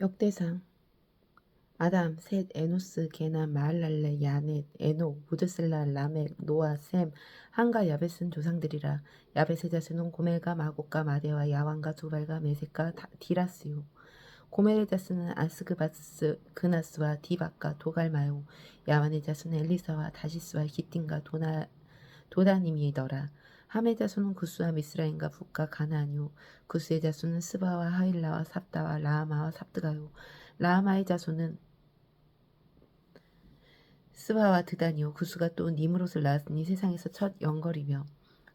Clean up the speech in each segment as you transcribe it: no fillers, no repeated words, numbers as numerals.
역대상 아담, 셋, 에노스, 게남, 마할랄레, 야넷, 에녹, 무드셀라, 라멕, 노아, 셈, 함과 야벳은 조상들이라. 야벳의 자손은 고멜과 마곡과 마대와 야완과 두발과 메색과 디라스요. 고멜의 자손은 아스그바스, 그나스와 디박과 도갈마요. 야완의 자손은 엘리사와 다시스와 기틴과 도다님이더라. 함의 자손은 구스와 미스라임과 북과 가나안요. 구스의 자손은 스바와 하일라와 삽다와 라하마와 삽드가요. 라하마의 자손은 스바와 드다니요. 구스가 또 니므롯을 낳았으니 세상에서 첫 영걸이며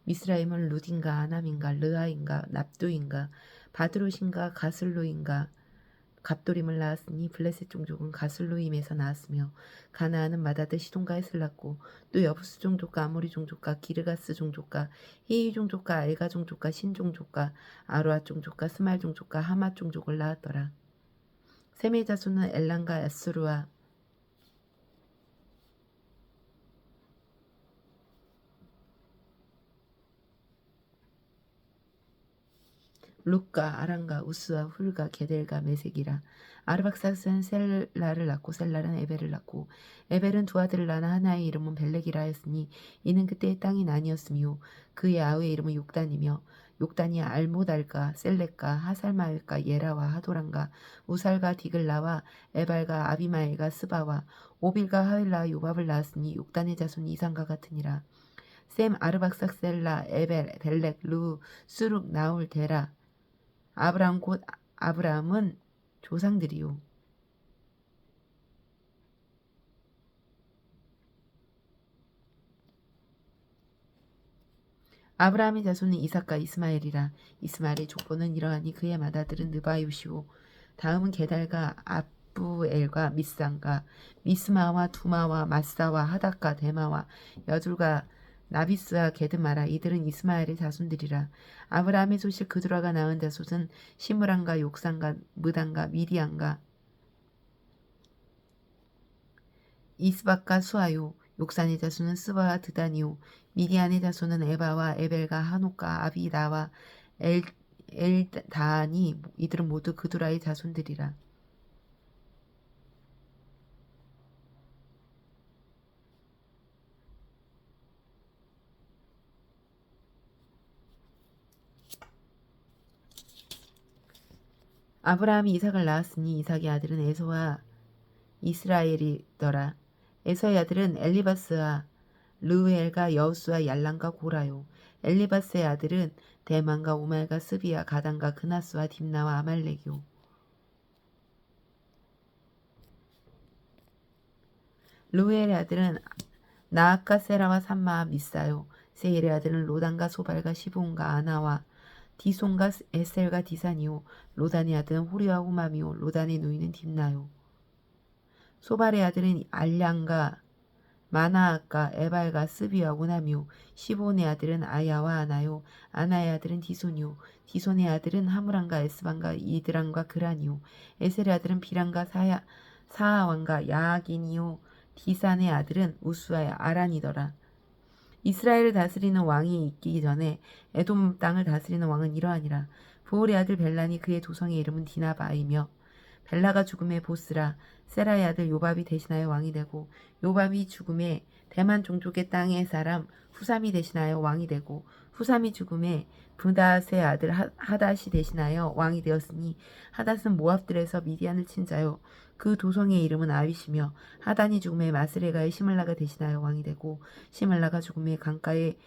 미스라임은 루딘가 아남인가 르아인가 납두인가 바드롯인가 가슬로인가 갑도림을 낳았으니 블레셋 종족은 가슬로임에서 나왔으며 가나안은 마다드 시돈가에서 낳고 또 여부스 종족과 아모리 종족과 기르가스 종족과 히위 종족과 알가 종족과 신 종족과 아로아 종족과 스말 종족과 하맛 종족을 낳았더라. 셈의 자손은 엘란과 야스루와 룩과 아랑과 우스와 훌과 게델과 메색이라. 아르박사스는 셀라를 낳고 셀라는 에벨을 낳고 에벨은 두 아들을 낳아 하나의 이름은 벨렉이라 하였으니 이는 그때의 땅이 나뉘었으며 그의 아우의 이름은 욕단이며 욕단이 알모달과 셀렉과 하살마엘과 예라와 하도란과 우살과 디글라와 에발과 아비마엘과 스바와 오빌과 하윌라와 요밥을 낳았으니 욕단의 자손이 이상과 같으니라. 셈 아르박삭 셀라 에벨 벨렉 루 수룩 나울 데라. 아브라함 곧 아브라함은 조상들이요. 아브라함의 자손은 이삭과 이스마엘이라. 이스마엘의 족보는 이러하니 그의 맏아들은 느바요시오. 다음은 게달과 아부엘과 미상과 미스마와 두마와 마사와 하닥과 데마와 여둘과 나비스와 게드마라. 이들은 이스마엘의 자손들이라. 아브라함의 소식 그두라가 낳은 자손은 시므란과 욕산과 무단과 미디안과 이스박과 수아요. 욕산의 자손은 스바와 드다니요. 미디안의 자손은 에바와 에벨과 하녹과 아비다와 엘다니. 이들은 모두 그두라의 자손들이라. 아브라함이 이삭을 낳았으니 이삭의 아들은 에서와 이스라엘이더라. 에서의 아들은 엘리바스와 르우엘과 여우스와 얄란과 고라요. 엘리바스의 아들은 대만과 오말과 스비야 가단과 그나스와 딥나와 아말렉이요. 르우엘의 아들은 나아카 세라와 삼마와 미사요. 세일의 아들은 로단과 소발과 시본과 아나와 디손과 에셀과 디산이요. 로단의 아들은 호리와 호맘이요. 로단의 누이는 딥나요. 소발의 아들은 알량과 마나아과 에발과 스비와 오나미요. 시본의 아들은 아야와 아나요. 아나의 아들은 디손이요. 디손의 아들은 하무란과 에스반과 이드란과 그란이요. 에셀의 아들은 비란과 사하왕과 야긴이요. 디산의 아들은 우스와 아란이더라. 이스라엘을 다스리는 왕이 있기 전에 에돔 땅을 다스리는 왕은 이러하니라. 부올의 아들 벨란이 그의 도성의 이름은 디나바이며 벨라가 죽음에 보스라. 세라의 아들 요밥이 대신하여 왕이 되고 요밥이 죽음에 대만 종족의 땅의 사람 후삼이 대신하여 왕이 되고 후삼이 죽음에 브닷의 아들 하닷이 대신하여 왕이 되었으니 하닷은 모압들에서 미디안을 친 자요. 그 도성의 이름은 아윗이며 하단이 죽음에 마스레가의 시물라가 대신하여 왕이 되고 시물라가 죽음에 강가의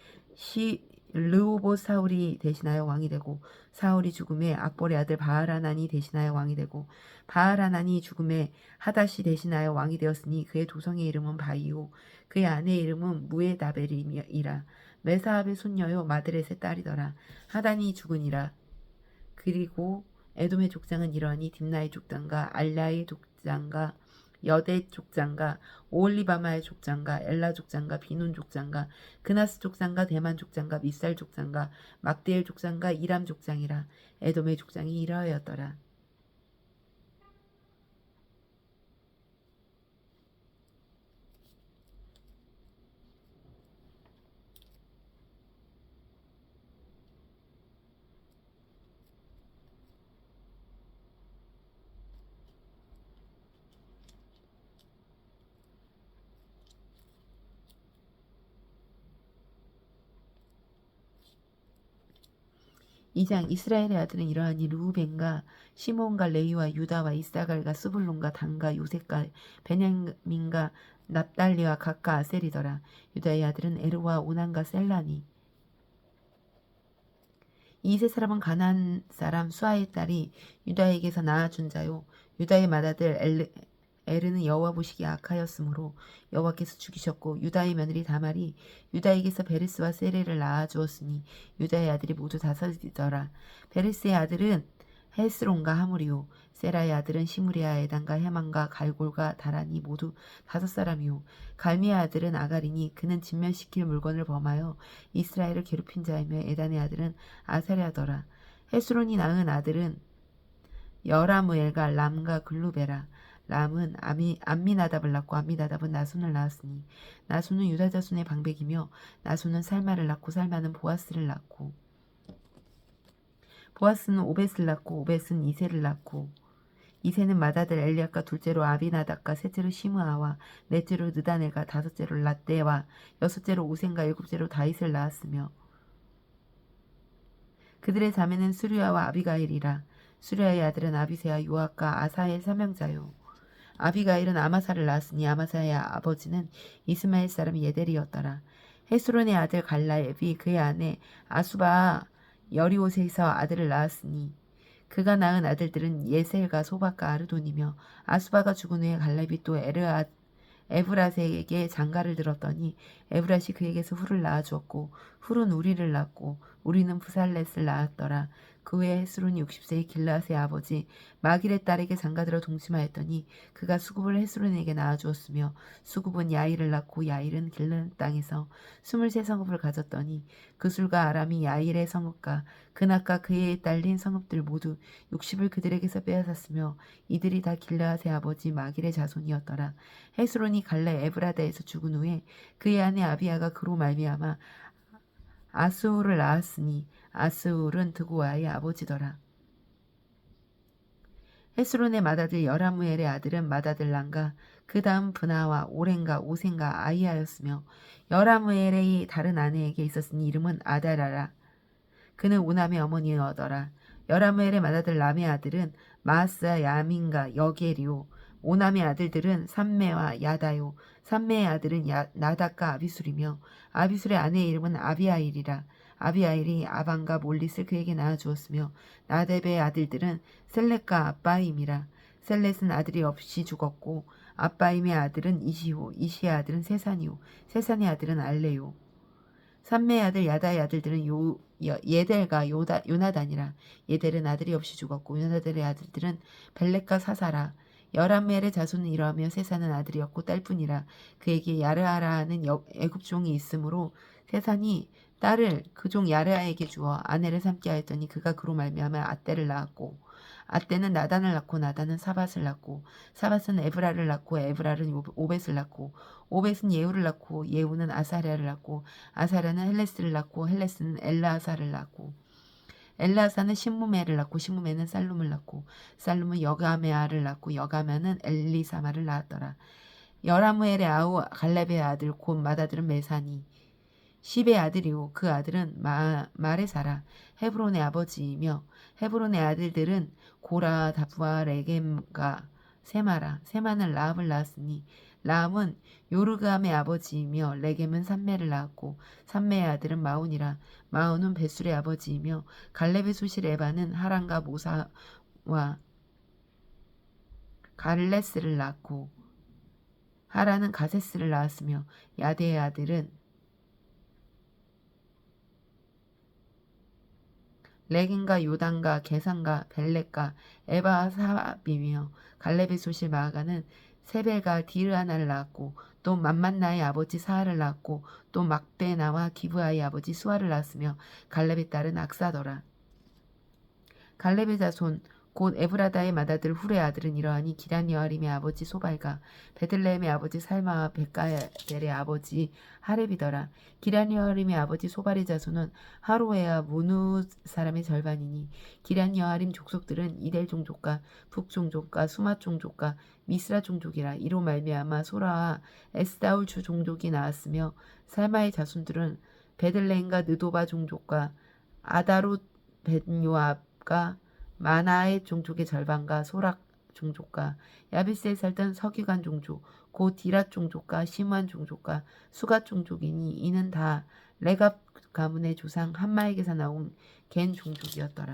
르호봇 사울이 대신하여 왕이 되고 사울이 죽음에 악볼의 아들 바알하난이 대신하여 왕이 되고 바알하난이 죽음에 하닷이 대신하여 왕이 되었으니 그의 도성의 이름은 바이요 그의 아내의 이름은 무에다벨이라. 메사압의 손녀요 마드렛의 딸이더라. 하단이 죽으니라. 그리고 에돔의 족장은 이러하니 딥나의 족장과 알라의 족장과 여대 족장과 오올리바마의 족장과 엘라 족장과 비논 족장과 그나스 족장과 대만 족장과 미살 족장과 막디엘 족장과 이람 족장이라. 에돔의 족장이 이러하였더라. 2장 이스라엘의 아들은 이러하니 르우벤과 시몬과 레위와 유다와 이사갈과 스불론과 단과 요셉과 베냐민과 납달리와 각과 아셀이더라. 유다의 아들은 에르와 오난과 셀라니. 이 세 사람은 가나안 사람 수아의 딸이 유다에게서 낳아준 자요. 유다의 맏아들 에르는 여호와 보시기에 악하였으므로 여호와께서 죽이셨고 유다의 며느리 다말이 유다에게서 베레스와 세레를 낳아주었으니 유다의 아들이 모두 5이더라. 베레스의 아들은 헬스론과 하물이요 세라의 아들은 시므리아 에단과 헤만과 갈골과 다란이 모두 5사람이요 갈미의 아들은 아가리니 그는 진멸시킬 물건을 범하여 이스라엘을 괴롭힌 자이며 에단의 아들은 아사랴더라. 헬스론이 낳은 아들은 여라무엘과 람과 글루베라. 람은 암미나답을 낳고 암미나답은 나손을 낳았으니 나손은 유다 자손의 방백이며 나손은 살마를 낳고 살마는 보아스를 낳고 보아스는 오벳을 낳고 오벳은 이세를 낳고 이세는 맏아들 엘리압과 둘째로 아비나답과 셋째로 시므아와 넷째로 느다넬과 다섯째로 lat대와 여섯째로 오센과 일곱째로 다윗을 낳았으며 그들의 자매는 수르야와 아비가일이라. 수르야의 아들은 아비세와 요압과 아사엘 3명자요 아비가일은 아마사를 낳았으니 아마사의 아버지는 이스마엘 사람 예델이었더라. 헤스론의 아들 갈라엘이 그의 아내 아수바 여리옷에서 아들을 낳았으니 그가 낳은 아들들은 예셀과 소박과 아르돈이며 아수바가 죽은 후에 갈렙이 또 에브라스에게 장가를 들었더니 에브라시 그에게서 훌을 낳아주었고 훌은 우리를 낳고 우리는 부살렛을 낳았더라. 그 후에 헤스론이 60세의 길라앗의 아버지 마길의 딸에게 장가들어 동침하였더니 그가 수굽을 헤스론에게 낳아주었으며 수굽은 야일을 낳고 야일은 길르 땅에서 23성읍을 가졌더니 그술과 아람이 야일의 성읍과 그낙과 그에 딸린 성읍들 모두 60을 그들에게서 빼앗았으며 이들이 다 길르앗의 아버지 마길의 자손이었더라. 헤스론이 갈레 에브라다에서 죽은 후에 그의 아내 아비야가 그로 말미암아 아스울을 낳았으니 아스울은 드고아의 아버지더라. 헤스론의 맏아들 여라무엘의 아들은 맏아들 란가 그 다음 브나와 오렌과 오센과 아이하였으며 여라무엘의 다른 아내에게 있었으니 이름은 아다라라. 그는 오남의 어머니여더라. 여라무엘의 맏아들 람의 아들은 마아스와 야민과 여게리오 오남의 아들들은 삼메와 야다요 삼메의 아들은 나답과 아비술이며 아비술의 아내의 이름은 아비아일이라. 아비아일이 아반과 몰릿을 그에게 낳아주었으며 나답의 아들들은 셀렛과 아빠임이라. 셀렛은 아들이 없이 죽었고 아빠임의 아들은 이시오 이시의 아들은 세산이요 세산의 아들은 알레요 삼메의 아들 야다의 아들들은 예델과 요나단이라. 예델은 아들이 없이 죽었고 요나단의 아들들은 벨렉과 사사라. 여라멜의 자손은 이러하며 세산은 아들이 없고 딸뿐이라. 그에게 야르아라는 애굽 종이 있으므로 세산이 딸을 그 종 야르아에게 주어 아내를 삼게 하였더니 그가 그로 말미암아 앗대를 낳았고 앗대는 나단을 낳고 나단은 사밧을 낳고 사밧은 에브라를 낳고 에브라는 오벳을 낳고 오벳은 예후를 낳고 예후는 아사랴를 낳고 아사랴는 헬레스를 낳고 헬레스는 엘라아사를 낳고 엘라아사는 신무메를 낳고 신무메는 살룸을 낳고 살룸은 여가메아를 낳고 여가메아는 엘리사마를 낳았더라. 여라무엘의 아우 갈렙의 아들 곧 맏아들은 메사니 십의 아들이요 그 아들은 마레사라 헤브론의 아버지이며 헤브론의 아들들은 고라 다부와 레겜과 세마라. 세마는 라합을 낳았으니 라합은 요르감의 아버지이며 레겜은 삼메를 낳았고 삼메의 아들은 마온이라. 마온은 베술의 아버지이며 갈렙의 소실 에바는 하란과 모사와 갈레스를 낳고 하란은 가세스를 낳았으며 야데의 아들은 레긴과 요단과 게산과 벨렉과 에바사비며 갈렙의 소실 마아가는 세벨과 디르아나를 낳았고 또 맘만나의 아버지 사하를 낳았고 또 막베나와 기브아의 아버지 수아를 낳았으며 갈렙의 딸은 악사더라. 갈렙의 자손 곧 에브라다의 맏아들 훌의 아들은 이러하니 기란 여아림의 아버지 소발과 베들레헴의 아버지 살마와 백가델의 아버지 하렙이더라. 기란 여아림의 아버지 소발의 자손은 하로에와 무누 사람의 절반이니 기란 여아림 족속들은 이델 종족과 북 종족과 수맛 종족과 미스라 종족이라. 이로 말미암아 소라와 에스다울 주 종족이 나왔으며 살마의 자손들은 베들레헴과 느도바 종족과 아다롯 벤요압과 마나의 종족의 절반과 소락 종족과 야비스에 살던 서기관 종족 고 디랏 종족과 시므안 종족과 수갓 종족이니 이는 다 레갑 가문의 조상 함마에게서 나온 겐 종족이었더라.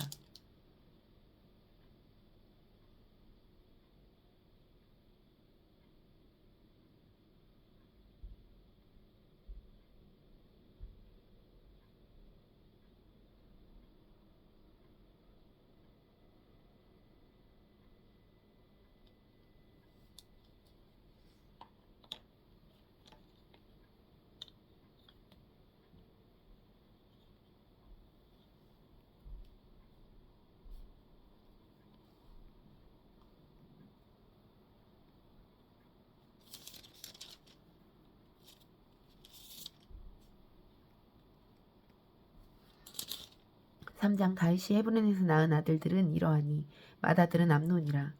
3장 다윗이 헤브론에서 낳은 아들들은 이러하니 맏아들은 암논이라.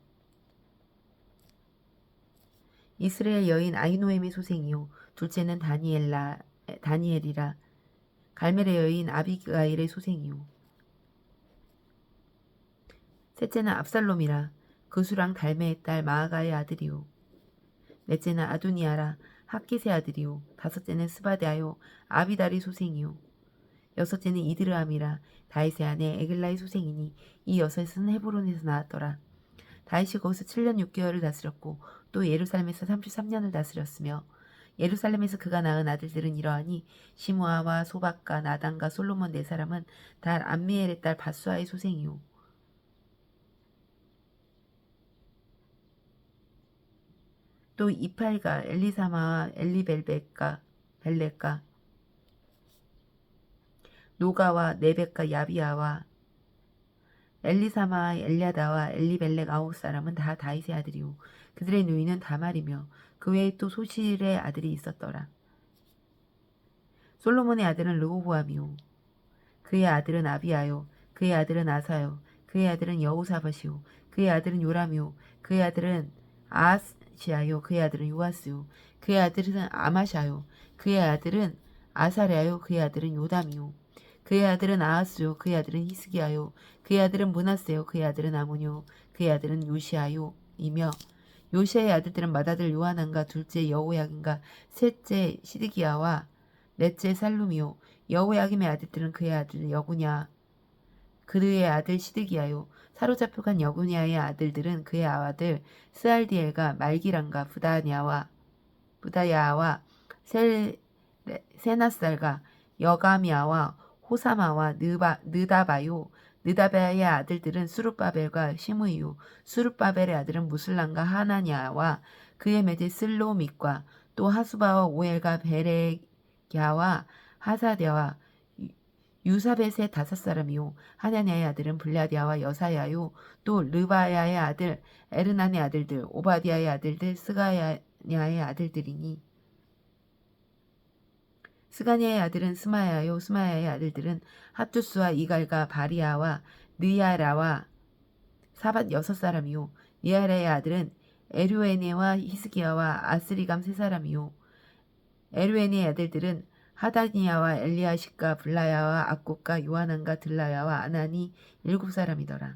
이스라엘 여인 아히노엠의 소생이요 둘째는 다니엘이라. 갈멜의 여인 아비가일의 소생이요 셋째는 압살롬이라. 그 수랑 달메의 딸 마아가의 아들이요 넷째는 아도니아라. 학깃의 아들이요 다섯째는 스바데아요 아비달의 소생이요 여섯째는 이드르암이라. 다윗의 아내 에글라의 소생이니 이 여섯은 헤브론에서 나왔더라. 다윗이 거기서 7년 6개월을 다스렸고 또 예루살렘에서 33년을 다스렸으며 예루살렘에서 그가 낳은 아들들은 이러하니 시므아와 소박과 나단과 솔로몬 네 사람은 다 암미엘의 딸 바수아의 소생이요 또 이팔과 엘리사마와 엘리벨벳과 벨렉과 노가와 네벡과 야비아와 엘리사마와 엘리아다와 엘리벨렉 아홉 사람은 다 다윗의 아들이요 그들의 누이는 다말이며 그 외에 또 소실의 아들이 있었더라. 솔로몬의 아들은 르호보암이요 그의 아들은 아비아요 그의 아들은 아사요 그의 아들은 여호사밧이요 그의 아들은 요람이요 그의 아들은 아하시아요 그의 아들은 요아스요 그의 아들은 아마샤요 그의 아들은 아사랴요 그의 아들은 요담이요 그의 아들은 아하스요 그의 아들은 히스기야요 그의 아들은 므낫세요 그의 아들은 아몬요 그의 아들은 요시아요 이며 요시아의 아들들은 맏아들 요하난과 둘째 여호야긴과 셋째 시드기야와 넷째 살룸이요 여호야김의 아들들은 그의 아들 여구냐 그의 아들 시드기야요 사로잡혀간 여구냐의 아들들은 그의 아들 스알디엘과 말기란과 부다야와 세나살과 여가미아와 호사마와 느다바요 느다바의 아들들은 수룹바벨과 시므이요 수룹바벨의 아들은 무슬람과 하나냐와 그의 맏의 슬로밋과 또 하수바와 오엘과 베레갸와 하사랴와 유사벳의 다섯 사람이요 하냐냐의 아들은 블라디아와 여사야요 또 르바야의 아들 에르난의 아들들 오바디아의 아들들 스가냐의 아들들이니 스가냐의 아들은 스마야요 스마야의 아들들은 핫투스와 이갈과 바리아와 느야라와 사밧 여섯 사람이요 느야라의 아들은 에류에네와 히스기야와 아스리감 세 사람이요 에류에네의 아들들은 하다니아와 엘리아십과 블라야와 악국과 요하난과 들라야와 아나니 일곱 사람이더라.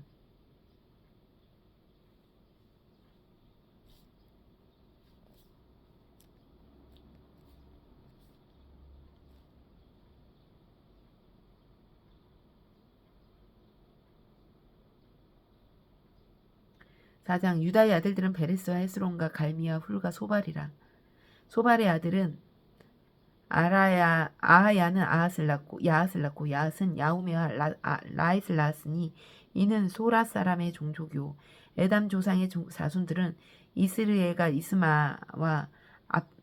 사장 유다의 아들들은 베레스와 헤스론과 갈미와 훌과 소발이라. 소발의 아들은 아하야는 야앗을 낳고 야앗은 야우메와 라잇을 낳았으니 이는 소라 사람의 종족이요 에담 조상의 자손들은 이스르엘과 이스마와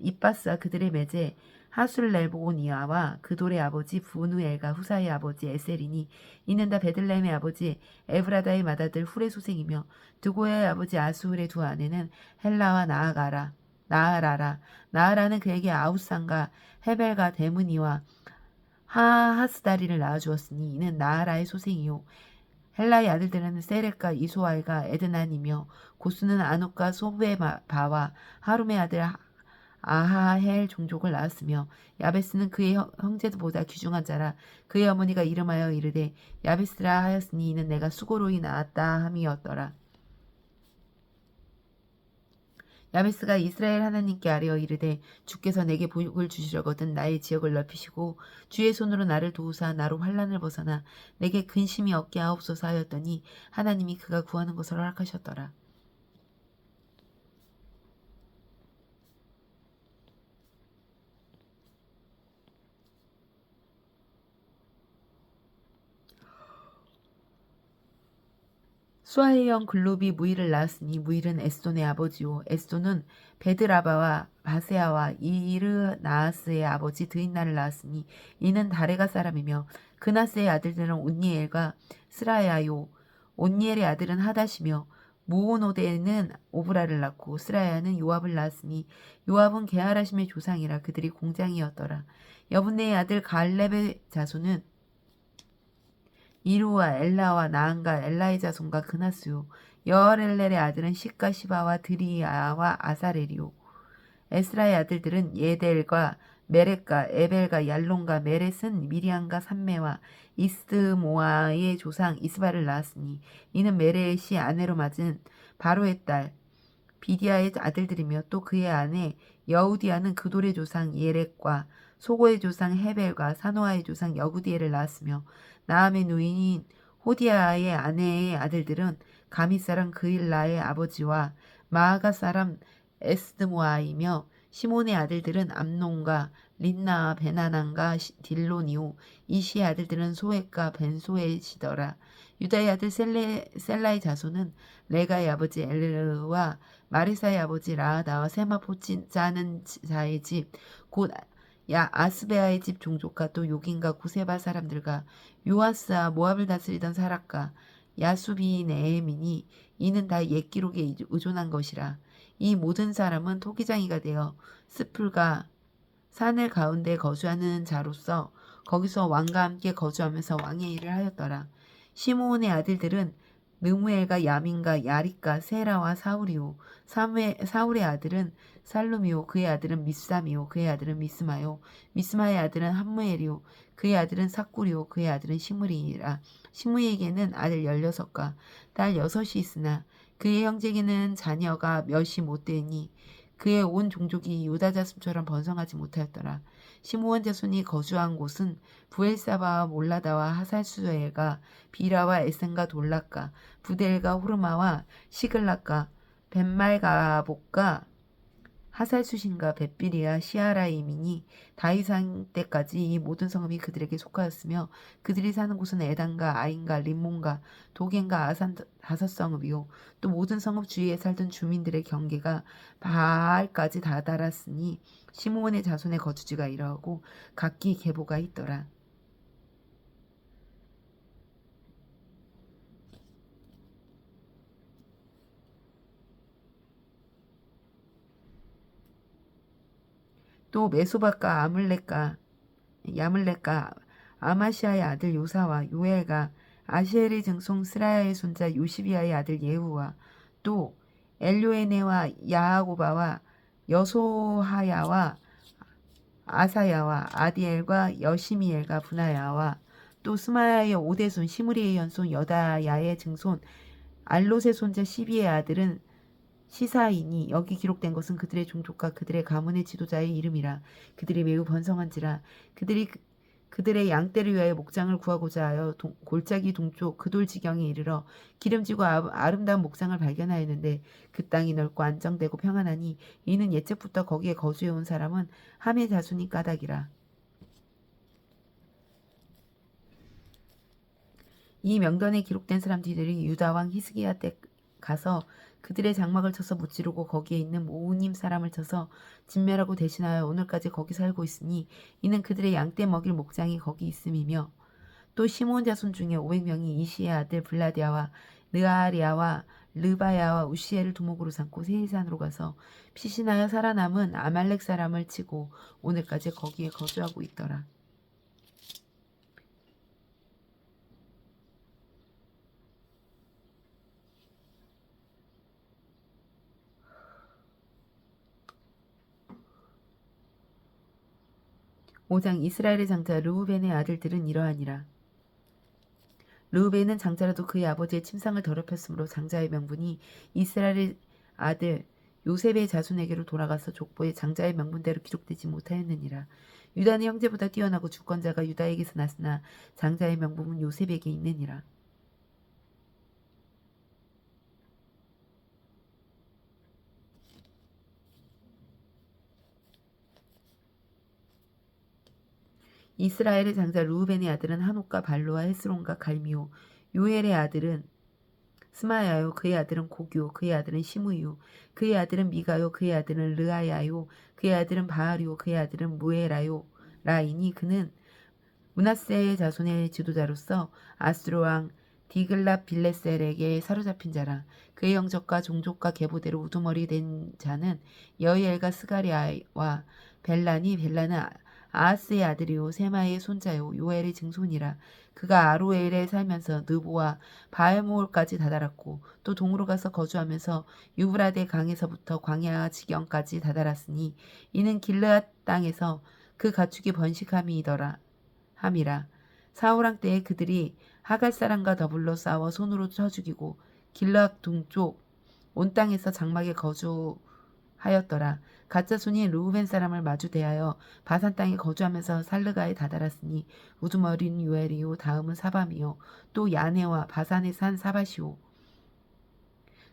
이빠스와 그들의 매제 하술레보니아와 그돌의 아버지 부누엘과 후사의 아버지 에셀이니 이는 다 베들레헴의 아버지 에브라다의 맏아들 훌의 소생이며 드고의 아버지 아수hul의 두 아내는 헬라와 나아라라. 나아라는 그에게 아우산과 헤벨과 데므니와 하하스다리를 낳아주었으니 이는 나아라의 소생이요 헬라의 아들들은 세렉과 이소알과 에드난이며 고수는 아녹과 소베바와 하룸의 아들 아하헬 종족을 낳았으며 야베스는 그의 형제들보다 귀중한 자라. 그의 어머니가 이름하여 이르되 야베스라 하였으니 이는 내가 수고로이 낳았다 함이었더라. 야베스가 이스라엘 하나님께 아뢰어 이르되 주께서 내게 복을 주시려거든 나의 지역을 넓히시고 주의 손으로 나를 도우사 나로 환난을 벗어나 내게 근심이 없게 하옵소서 하였더니 하나님이 그가 구하는 것을 허락하셨더라. 수아의 형 글롭이 무일을 낳았으니 무일은 에스돈의 아버지요 에스돈은 베드라바와 바세아와 이르나아스의 아버지 드인나를 낳았으니 이는 다레가 사람이며 그나스의 아들들은 온니엘과 스라야요 온니엘의 아들은 하닷이며 무오노데는 오브라를 낳고 스라야는 요압을 낳았으니 요압은 게하라심의 조상이라 그들이 공장이었더라. 여분네의 아들 갈렙의 자손은 이루와 엘라와 나한과 엘라의 자손과 그나스요. 여렐렐의 아들은 시가 시바와 드리아와 아사렐이요. 에스라의 아들들은 예델과 메렉과 에벨과 얄론과 메렛은 미리안과 삼메와 이스모아의 조상 이스바를 낳았으니 이는 메렛이 아내로 맞은 바로의 딸 비디아의 아들들이며 또 그의 아내 여우디아는 그돌의 조상 예렉과 소고의 조상 헤벨과 사노아의 조상 여구디엘을 낳았으며 나함의 누이인 호디아의 아내의 아들들은 가미 사람 그일라의 아버지와 마아가 사람 에스드모아이며 시몬의 아들들은 암논과 린나와 베나난과 딜로니오 이시의 아들들은 소액과 벤소엣이더라. 유다의 아들 셀라의 자손은 레가의 아버지 엘르와 마리사의 아버지 라하다와 세마포짜는 자의 집 곧 아스베아의 집 종족과 또 요긴과 구세바 사람들과 요아스와 모압을 다스리던 사락과 야수비 네에미니 이는 다 옛 기록에 의존한 것이라. 이 모든 사람은 토기장이가 되어 스풀과 산을 가운데 거주하는 자로서 거기서 왕과 함께 거주하면서 왕의 일을 하였더라. 시므온의 아들들은 느무엘과 야민과 야릿과 세라와 사울이요. 사울의 아들은 살룸이요. 그의 아들은 미삼이요. 그의 아들은 미스마요. 미스마의 아들은 함무엘이요. 그의 아들은 삭구리요. 그의 아들은 시므리이라. 시므에게는 아들 16과 딸 6이 있으나 그의 형제에게는 자녀가 몇이 못 되니 그의 온 종족이 유다 자손처럼 번성하지 못하였더라. 시므온 자손이 거주한 곳은 부엘사바와 몰라다와 하살수엘과 비라와 에센과 돌락과 부델과 호르마와 시글락과 벤말가복과 하살수신과 벳비리아 시아라임이니 다윗왕 때까지 이 모든 성읍이 그들에게 속하였으며 그들이 사는 곳은 에단과 아인과 림몬과 도겐과 아산 5성읍이요 또 모든 성읍 주위에 살던 주민들의 경계가 바알까지 다다랐으니 시므온의 자손의 거주지가 이러하고 각기 계보가 있더라. 또 메소박과 야물렉과 아마시아의 아들 요사와 요엘과 아시엘의 증손 스라야의 손자 요시비아의 아들 예후와 또 엘요에네와 야하고바와 여소하야와 아사야와 아디엘과 여시미엘과 분하야와 또 스마야의 오대손 시므리의 연손 여다야의 증손 알롯의 손자 시비의 아들은 시사이니 여기 기록된 것은 그들의 종족과 그들의 가문의 지도자의 이름이라. 그들이 매우 번성한지라. 그들의 양떼를 위하여 목장을 구하고자 하여 골짜기 동쪽 그돌 지경에 이르러 기름지고 아름다운 목장을 발견하였는데 그 땅이 넓고 안정되고 평안하니 이는 옛적부터 거기에 거주해온 사람은 함의 자손이 까닭이라. 이 명단에 기록된 사람들이 유다 왕 히스기야 때 가서 그들의 장막을 쳐서 무찌르고 거기에 있는 모우님 사람을 쳐서 진멸하고 대신하여 오늘까지 거기 살고 있으니 이는 그들의 양떼 먹일 목장이 거기 있음이며 또 시몬 자손 중에 500명이 이시의 아들 블라디아와 느아리아와 르바야와 우시엘을 두목으로 삼고 세이산으로 가서 피신하여 살아남은 아말렉 사람을 치고 오늘까지 거기에 거주하고 있더라. 5장 이스라엘의 장자 르우벤의 아들들은 이러하니라. 르우벤은 장자라도 그의 아버지의 침상을 더럽혔으므로 장자의 명분이 이스라엘의 아들 요셉의 자손에게로 돌아가서 족보에 장자의 명분대로 기록되지 못하였느니라. 유다는 형제보다 뛰어나고 주권자가 유다에게서 났으나 장자의 명분은 요셉에게 있느니라. 이스라엘의 장자 르우벤의 아들은 한옥과 발로와 헤스론과 갈미오. 요엘의 아들은 스마야요, 그의 아들은 고교, 그의 아들은 시므요, 그의 아들은 미가요, 그의 아들은 르아야요, 그의 아들은 바알요, 그의 아들은 무에라요. 라이니 그는 므낫세의 자손의 지도자로서 아수르 왕 디글랏 빌레셀에게 사로잡힌 자라. 그의 영적과 종족과 계보대로 우두머리 된 자는 여이엘과 스가리아와 벨란은 아하스의 아들이요 세마의 손자요 요엘의 증손이라. 그가 아로엘에 살면서 느보와 바알모올까지 다다랐고 또 동으로 가서 거주하면서 유브라데 강에서부터 광야 지경까지 다다랐으니 이는 길르앗 땅에서 그 가축이 번식함이더라 함이라. 사울왕 때에 그들이 하갈 사람과 더불어 싸워 손으로 쳐 죽이고 길르앗 동쪽 온 땅에서 장막에 거주하였더라. 가짜 손이 르우벤 사람을 마주 대하여 바산 땅에 거주하면서 살르가에 다다랐으니 우두머리는 유엘이요 다음은 사밤이요 또 야네와 바산에 산 사바시오.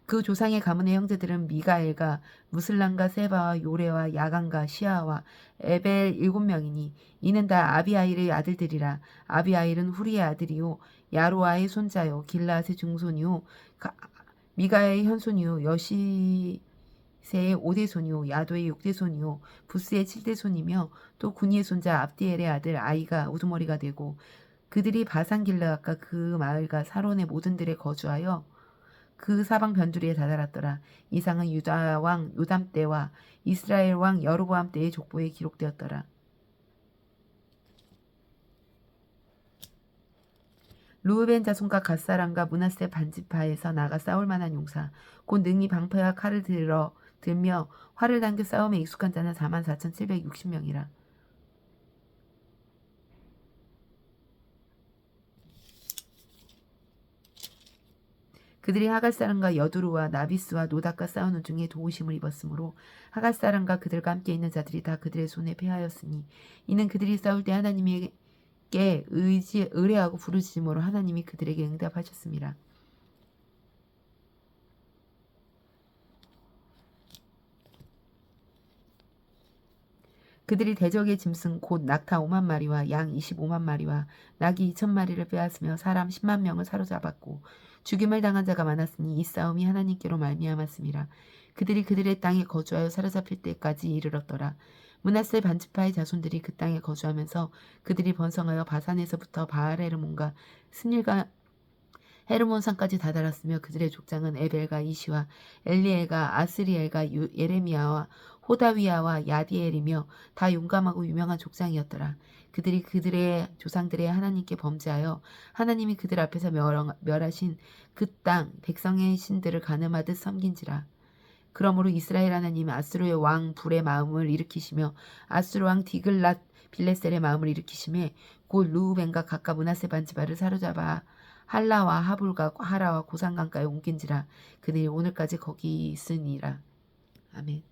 그 조상의 가문의 형제들은 미가엘과 무슬람과 세바와 요레와 야간과 시아와 에벨 7명이니 이는 다 아비아일의 아들들이라. 아비아일은 후리의 아들이요 야로아의 손자요 길라앗의 증손이요 미가의 현손이요 여시세의 5대손이요 야도의 6대손이요 부스의 7대손이며 또 구니의 손자 압디엘의 아들 아이가 우두머리가 되고 그들이 바산 길르앗과 그 마을과 사론의 모든 들에 거주하여 그 사방 변두리에 다다랐더라. 이상은 유다 왕 요담 때와 이스라엘 왕 여로보암 때의 족보에 기록되었더라. 르우벤 자손과 갓사람과 므낫세 반지파에서 나가 싸울 만한 용사 곧 능히 방패와 칼을 들며 활을 당겨 싸움에 익숙한 자는 44,760명이라. 그들이 하갈 사람과 여두루와 나비스와 노닥과 싸우는 중에 도우심을 입었으므로 하갈 사람과 그들과 함께 있는 자들이 다 그들의 손에 패하였으니 이는 그들이 싸울 때 하나님에게 의뢰하고 부르짖음으로 하나님이 그들에게 응답하셨습니다. 그들이 대적의 짐승 곧 낙타 5만 마리와 양 25만 마리와 낙이 2천 마리를 빼앗으며 사람 10만 명을 사로잡았고 죽임을 당한 자가 많았으니 이 싸움이 하나님께로 말미암았습니다. 그들이 그들의 땅에 거주하여 사로잡힐 때까지 이르렀더라. 므낫세 반지파의 자손들이 그 땅에 거주하면서 그들이 번성하여 바산에서부터 바알헤르몬과 스닐과 헤르몬산까지 다다랐으며 그들의 족장은 에벨과 이시와 엘리엘과 아스리엘과 예레미야와 호다위야와 야디엘이며 다 용감하고 유명한 족장이었더라. 그들이 그들의 조상들의 하나님께 범죄하여 하나님이 그들 앞에서 멸하신 그 땅 백성의 신들을 가늠하듯 섬긴지라. 그러므로 이스라엘 하나님은 아수르의 왕 불의 마음을 일으키시며 아수르 왕 디글랏 빌레셀의 마음을 일으키심에 곧 르우벤과 각각 므낫세 반지파를 사로잡아 할라와 하불과 하라와 고산강가에 옮긴지라. 그들이 오늘까지 거기 있으니라. 아멘.